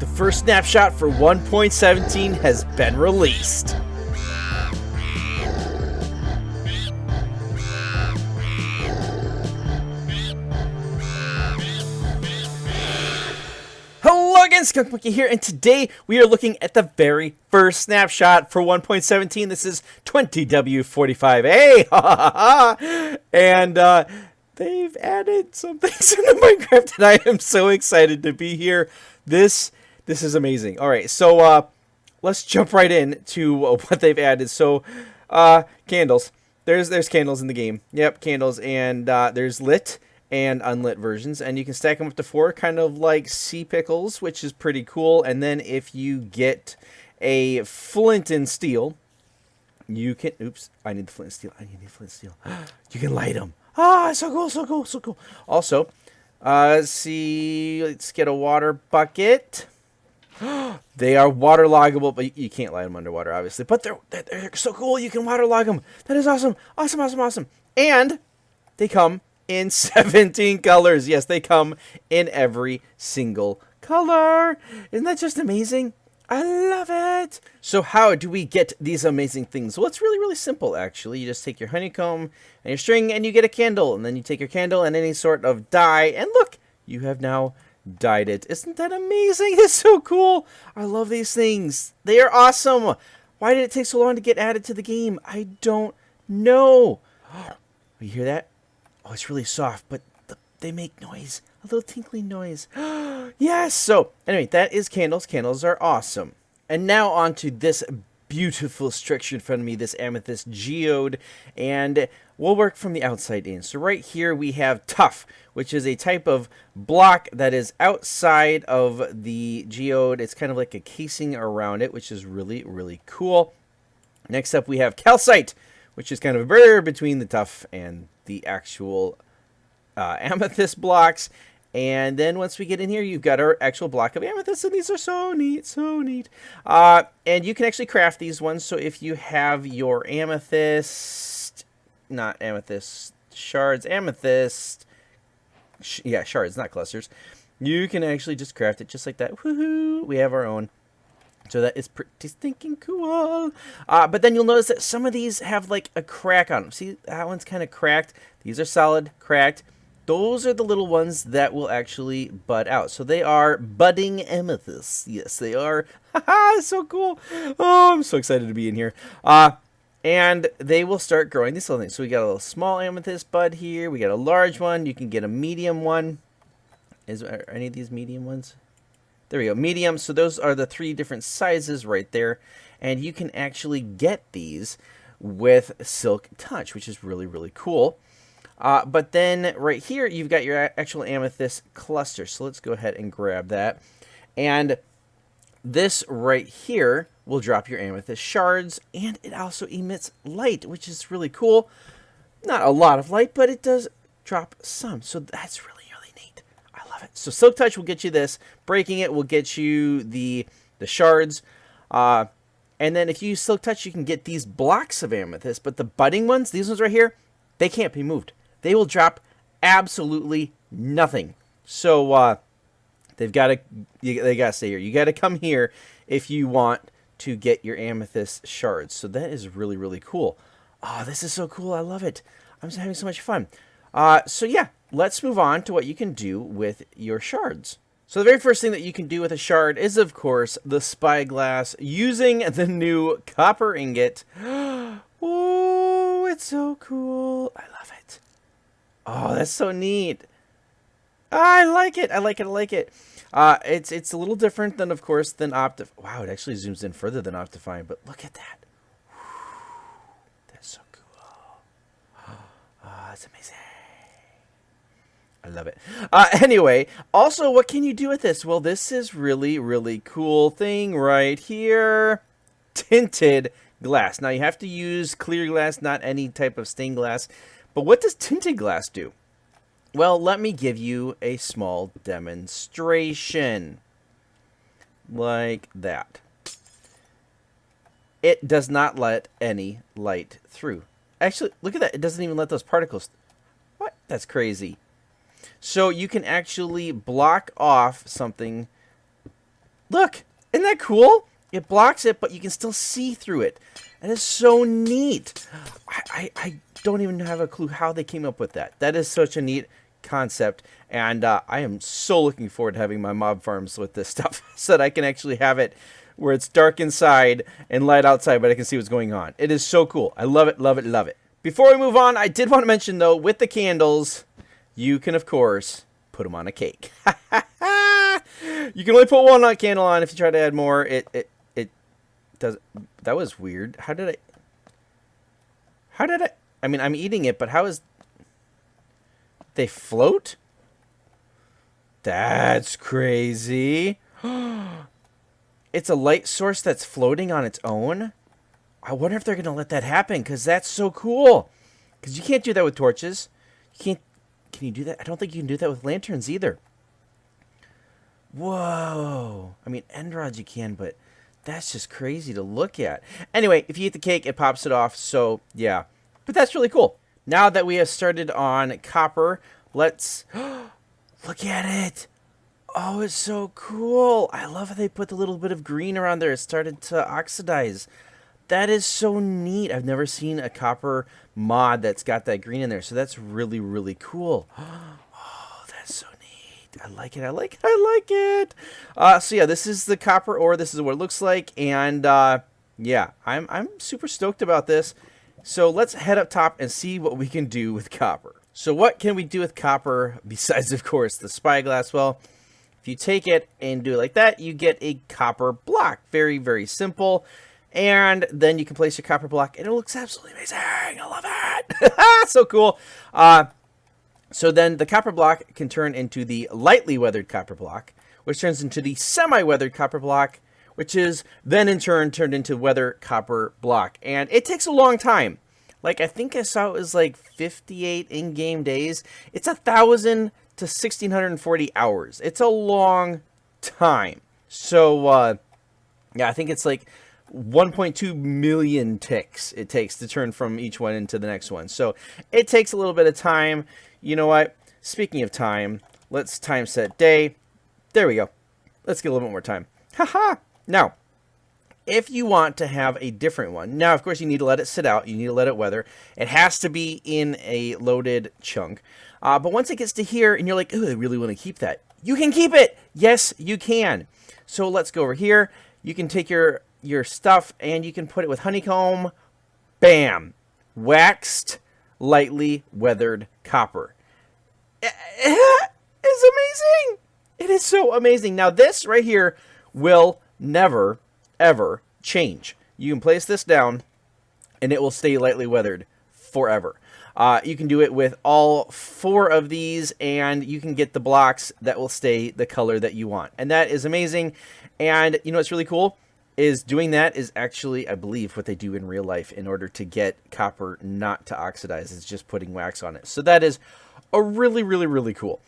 The first snapshot for 1.17 has been released. Hello again, skunkmunkee here, and today we are looking at the very first snapshot for 1.17. This is 20W45A, and they've added some things into Minecraft, and I am so excited to be here. This is amazing. All right, so let's jump right in to what they've added. So, candles. There's candles in the game. Yep, candles, and there's lit and unlit versions, and you can stack them up to 4, kind of like sea pickles, which is pretty cool. And then if you get a flint and steel, you can, oops, I need the flint and steel, you can light them. Ah, so cool, so cool, so cool. Also, let's get a water bucket. They are waterloggable, but you can't light them underwater, obviously, but they're so cool, you can waterlog them. That is awesome, awesome, awesome, awesome. And they come in 17 colors. Yes, they come in every single color. Isn't that just amazing? I love it. So how do we get these amazing things? Well, it's really, really simple, actually. You just take your honeycomb and your string and you get a candle. And then you take your candle and any sort of dye. And look, you have now dyed it. Isn't that amazing? It's so cool. I love these things. They are awesome. Why did it take so long to get added to the game? I don't know. You hear that? Oh, it's really soft, but they make noise. A little tinkling noise. Yes! So, anyway, that is candles. Candles are awesome. And now on to this beautiful structure in front of me, this amethyst geode. And we'll work from the outside in. So right here we have tuff, which is a type of block that is outside of the geode. It's kind of like a casing around it, which is really, really cool. Next up we have calcite, which is kind of a barrier between the tuff and the actual amethyst blocks. And then once we get in here, you've got our actual block of amethyst, and these are so neat, so neat. And you can actually craft these ones. So if you have your amethyst, not amethyst shards, amethyst, yeah, shards, not clusters, you can actually just craft it just like that. Woohoo! We have our own. So that is pretty stinking cool. But then you'll notice that some of these have like a crack on them. See, that one's kind of cracked. These are solid, cracked. Those are the little ones that will actually bud out. So they are budding amethysts. Yes, they are. Haha, so cool. Oh, I'm so excited to be in here. And they will start growing these little things. So we got a little small amethyst bud here. We got a large one. You can get a medium one. Are any of these medium ones? There we go, medium. So those are the 3 different sizes right there. And you can actually get these with Silk Touch, which is really, really cool. But then right here, you've got your actual amethyst cluster. So let's go ahead and grab that. And this right here will drop your amethyst shards. And it also emits light, which is really cool. Not a lot of light, but it does drop some. So that's really neat. I love it. So Silk Touch will get you this. Breaking it will get you the shards. And then if you use Silk Touch, you can get these blocks of amethyst. But the budding ones, these ones right here, they can't be moved. They will drop absolutely nothing. So they gotta stay here. You gotta come here if you want to get your amethyst shards. So that is really, really cool. Oh, this is so cool. I love it. I'm just having so much fun. So yeah, let's move on to what you can do with your shards. So the very first thing that you can do with a shard is, of course, the spyglass using the new copper ingot. Oh, it's so cool. I love it. Oh, that's so neat. I like it. I like it. I like it. It's a little different than, of course, than Optifine. Wow, it actually zooms in further than Optifine, but look at that. That's so cool. Oh, that's amazing. I love it. Anyway, also, what can you do with this? Well, this is really, really cool thing right here. Tinted glass. Now, you have to use clear glass, not any type of stained glass. But what does tinted glass do? Well, let me give you a small demonstration. Like that. It does not let any light through. Actually, look at that. It doesn't even let those particles. What? That's crazy. So you can actually block off something Look, isn't that cool? It blocks it, but you can still see through it. That is so neat. I don't even have a clue how they came up with that. That is such a neat concept, and I am so looking forward to having my mob farms with this stuff so that I can actually have it where it's dark inside and light outside, but I can see what's going on. It is so cool. I love it, love it, love it. Before we move on, I did want to mention, though, with the candles, you can, of course, put them on a cake. You can only put one candle on. If you try to add more, it does. That was weird. How did I mean, I'm eating it, but how is... They float? That's crazy. It's a light source that's floating on its own? I wonder if they're going to let that happen, because that's so cool. Because you can't do that with torches. You can't... Can you do that? I don't think you can do that with lanterns either. Whoa. I mean, end rods you can, but that's just crazy to look at. Anyway, if you eat the cake, it pops it off. So, yeah. But that's really cool. Now that we have started on copper, let's... Look at it. Oh, it's so cool. I love how they put the little bit of green around there. It started to oxidize. That is so neat. I've never seen a copper mod that's got that green in there. So that's really, really cool. Oh, that's so neat. I like it. I like it. I like it. So yeah, this is the copper ore. This is what it looks like. And yeah, I'm super stoked about this. So let's head up top and see what we can do with copper. So what can we do with copper besides, of course, the spyglass? Well, if you take it and do it like that, you get a copper block. Very, very simple. And then you can place your copper block, and it looks absolutely amazing. I love it. So cool. So then the copper block can turn into the lightly weathered copper block, which turns into the semi-weathered copper block, which is then in turn turned into weather copper block. And it takes a long time. Like, I think I saw it was like 58 in-game days. It's 1,000 to 1,640 hours. It's a long time. So, yeah, I think it's like 1.2 million ticks it takes to turn from each one into the next one. So it takes a little bit of time. You know what? Speaking of time, let's time set day. There we go. Let's get a little bit more time. Haha. Now, if you want to have a different one, now, of course, you need to let it sit out. You need to let it weather. It has to be in a loaded chunk. But once it gets to here and you're like, oh, I really want to keep that, you can keep it. Yes, you can. So let's go over here. You can take your stuff and you can put it with honeycomb. Bam. Waxed, lightly weathered copper. It's amazing. It is so amazing. Now, this right here will never, ever change. You can place this down and it will stay lightly weathered forever. You can do it with all 4 of these, and you can get the blocks that will stay the color that you want. And that is amazing. And you know what's really cool? Is doing that is actually, I believe, what they do in real life in order to get copper not to oxidize. It's just putting wax on it. So that is a really, really, really cool.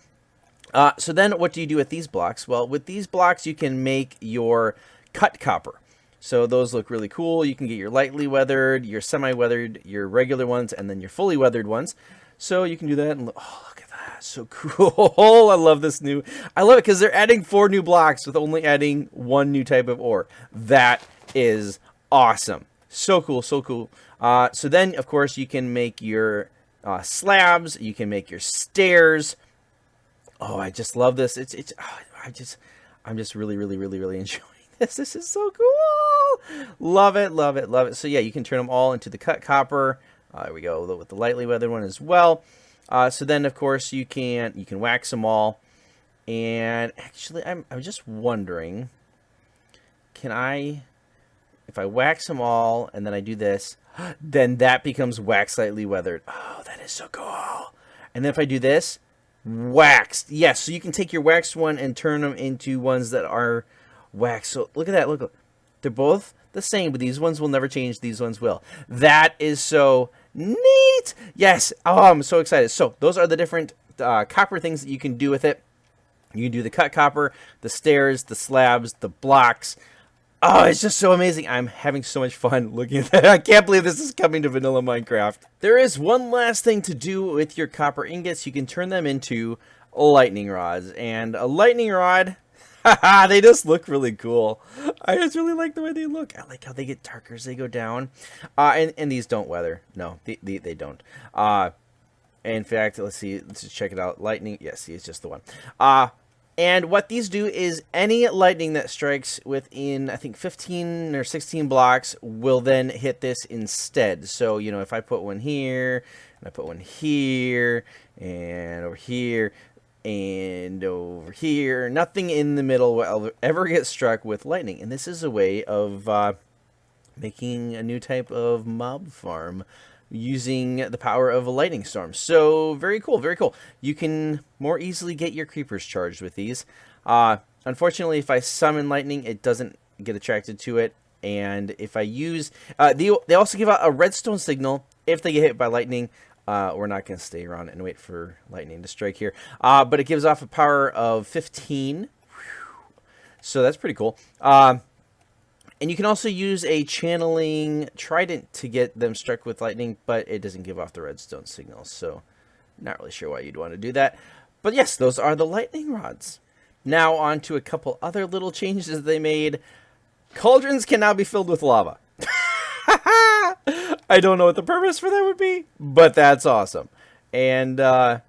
So then what do you do with these blocks? Well, with these blocks, you can make your cut copper. So those look really cool. You can get your lightly weathered, your semi-weathered, your regular ones, and then your fully weathered ones. So you can do that. And oh, look at that. So cool. I love this new. I love it because they're adding 4 new blocks with only adding 1 new type of ore. That is awesome. So cool. So cool. So then, of course, you can make your slabs. You can make your stairs. Oh, I just love this. I'm just really, really, really, really enjoying this. This is so cool. Love it, love it, love it. So yeah, you can turn them all into the cut copper. There we go, with the lightly weathered one as well. So then, of course, you can wax them all. And actually, I'm just wondering, can I, if I wax them all and then I do this, then that becomes wax lightly weathered. Oh, that is so cool. And then if I do this, waxed. Yes, so you can take your waxed one and turn them into ones that are wax. So look at that. Look, they're both the same, but these ones will never change. These ones will. That is so neat. Yes. Oh, I'm so excited. So those are the different copper things that you can do with it. You can do the cut copper, the stairs, the slabs, the blocks. Oh, it's just so amazing. I'm having so much fun looking at that. I can't believe this is coming to vanilla Minecraft. There is one last thing to do with your copper ingots. You can turn them into lightning rods. And a lightning rod They just look really cool. I just really like the way they look. I like how they get darker as they go down. And these don't weather. No, they don't. In fact, let's see. Let's just check it out. Lightning. Yes, see, it's just the one. And what these do is any lightning that strikes within, I think, 15 or 16 blocks will then hit this instead. So, you know, if I put one here, and I put one here, and over here, and over here, nothing in the middle will ever get struck with lightning. And this is a way of making a new type of mob farm using the power of a lightning storm. So very cool, very cool. You can more easily get your creepers charged with these. Unfortunately, if I summon lightning, it doesn't get attracted to it. And if I use, they also give out a redstone signal if they get hit by lightning. We're not going to stay around and wait for lightning to strike here. But it gives off a power of 15. So that's pretty cool. And you can also use a channeling trident to get them struck with lightning, but it doesn't give off the redstone signal. So not really sure why you'd want to do that. But yes, those are the lightning rods. Now on to a couple other little changes they made. Cauldrons can now be filled with lava. I don't know what the purpose for that would be, but that's awesome. And yeah,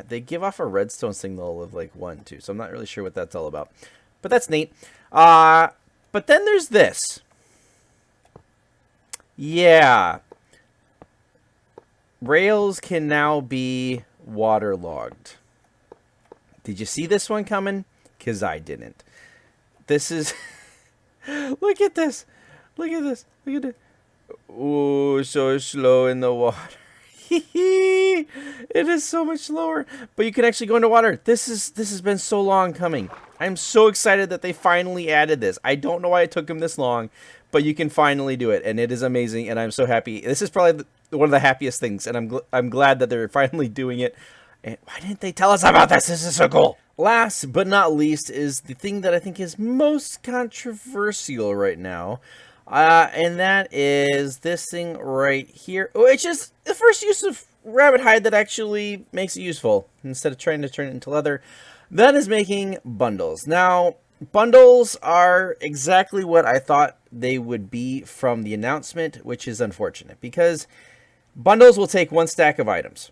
they give off a redstone signal of like 1, 2. So I'm not really sure what that's all about. But that's neat. But then there's this. Yeah. Rails can now be waterlogged. Did you see this one coming? Because I didn't. This is... Look at this. Look at this. Look at it. Oh, so slow in the water. It is so much slower. But you can actually go into water. This has been so long coming. I'm so excited that they finally added this. I don't know why it took them this long, but you can finally do it, and it is amazing, and I'm so happy. This is probably one of the happiest things, and I'm glad that they're finally doing it. And why didn't they tell us about this? This is so cool. Last but not least is the thing that I think is most controversial right now, and that is this thing right here, which is the first use of rabbit hide that actually makes it useful instead of trying to turn it into leather. That is making bundles. Now, bundles are exactly what I thought they would be from the announcement, which is unfortunate because bundles will take 1 stack of items.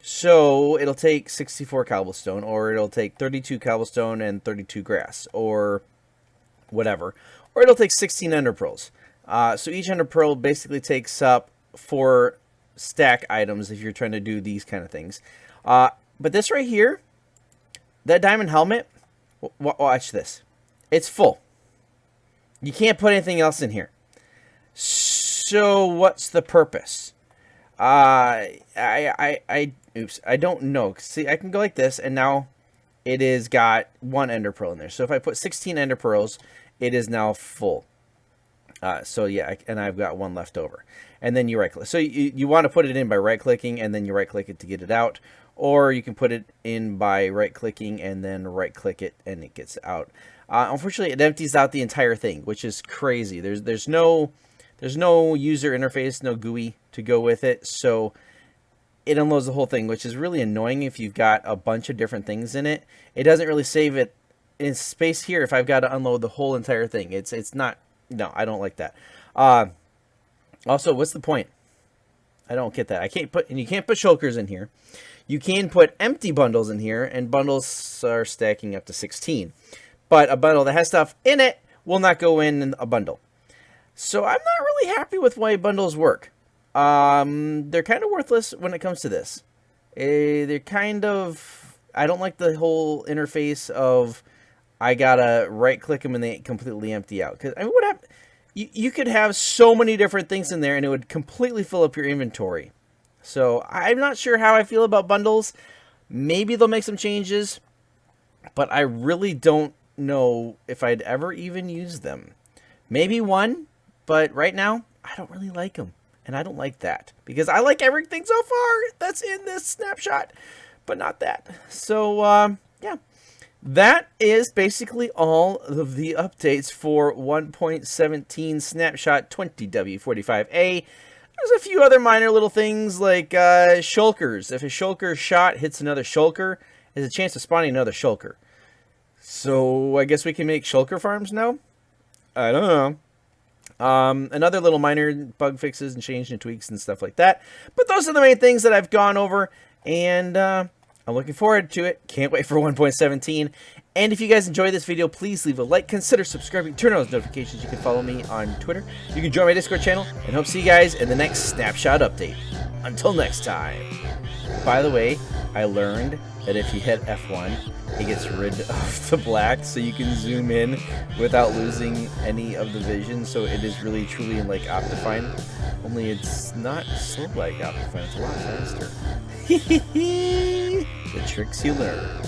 So it'll take 64 cobblestone, or it'll take 32 cobblestone and 32 grass, or whatever. Or it'll take 16 ender pearls. So each ender pearl basically takes up 4 stack items if you're trying to do these kind of things. But this right here, that diamond helmet, watch this. It's full. You can't put anything else in here. So what's the purpose? Oops, I don't know. See, I can go like this, and now it is got 1 ender pearl in there. So if I put 16 ender pearls, it is now full. So yeah, and I've got 1 left over. And then you right click. So you want to put it in by right clicking, and then you right click it to get it out. Or you can put it in by right clicking and then right click it and it gets out. Unfortunately, it empties out the entire thing, which is crazy. There's no user interface, no GUI to go with it, so it unloads the whole thing, which is really annoying if you've got a bunch of different things in it. It doesn't really save it in space here if I've got to unload the whole entire thing. It's not. No, I don't like that. Also, what's the point? I don't get that. You can't put shulkers in here. You can put empty bundles in here, and bundles are stacking up to 16. But a bundle that has stuff in it will not go in a bundle. So I'm not really happy with why bundles work. They're kind of worthless when it comes to this. They're kind of... I don't like the whole interface of I gotta right-click them and they completely empty out. Because I mean, what happens? You could have so many different things in there and it would completely fill up your inventory. So I'm not sure how I feel about bundles. Maybe they'll make some changes, but I really don't know if I'd ever even use them. Maybe 1, but right now I don't really like them, and I don't like that because I like everything so far that's in this snapshot, but not that. So yeah, that is basically all of the updates for 1.17 Snapshot 20W45A. There's a few other minor little things like shulkers. If a shulker shot hits another shulker, there's a chance of spawning another shulker. So I guess we can make shulker farms now? I don't know. Another little minor bug fixes and change and tweaks and stuff like that. But those are the main things that I've gone over, and I'm looking forward to it. Can't wait for 1.17. And if you guys enjoyed this video, please leave a like, consider subscribing, turn on those notifications. You can follow me on Twitter. You can join my Discord channel, and hope to see you guys in the next Snapshot update. Until next time. By the way, I learned that if you hit F1, it gets rid of the black, so you can zoom in without losing any of the vision. So it is really truly like Optifine, only it's not so like Optifine. It's a lot faster. The tricks you learn.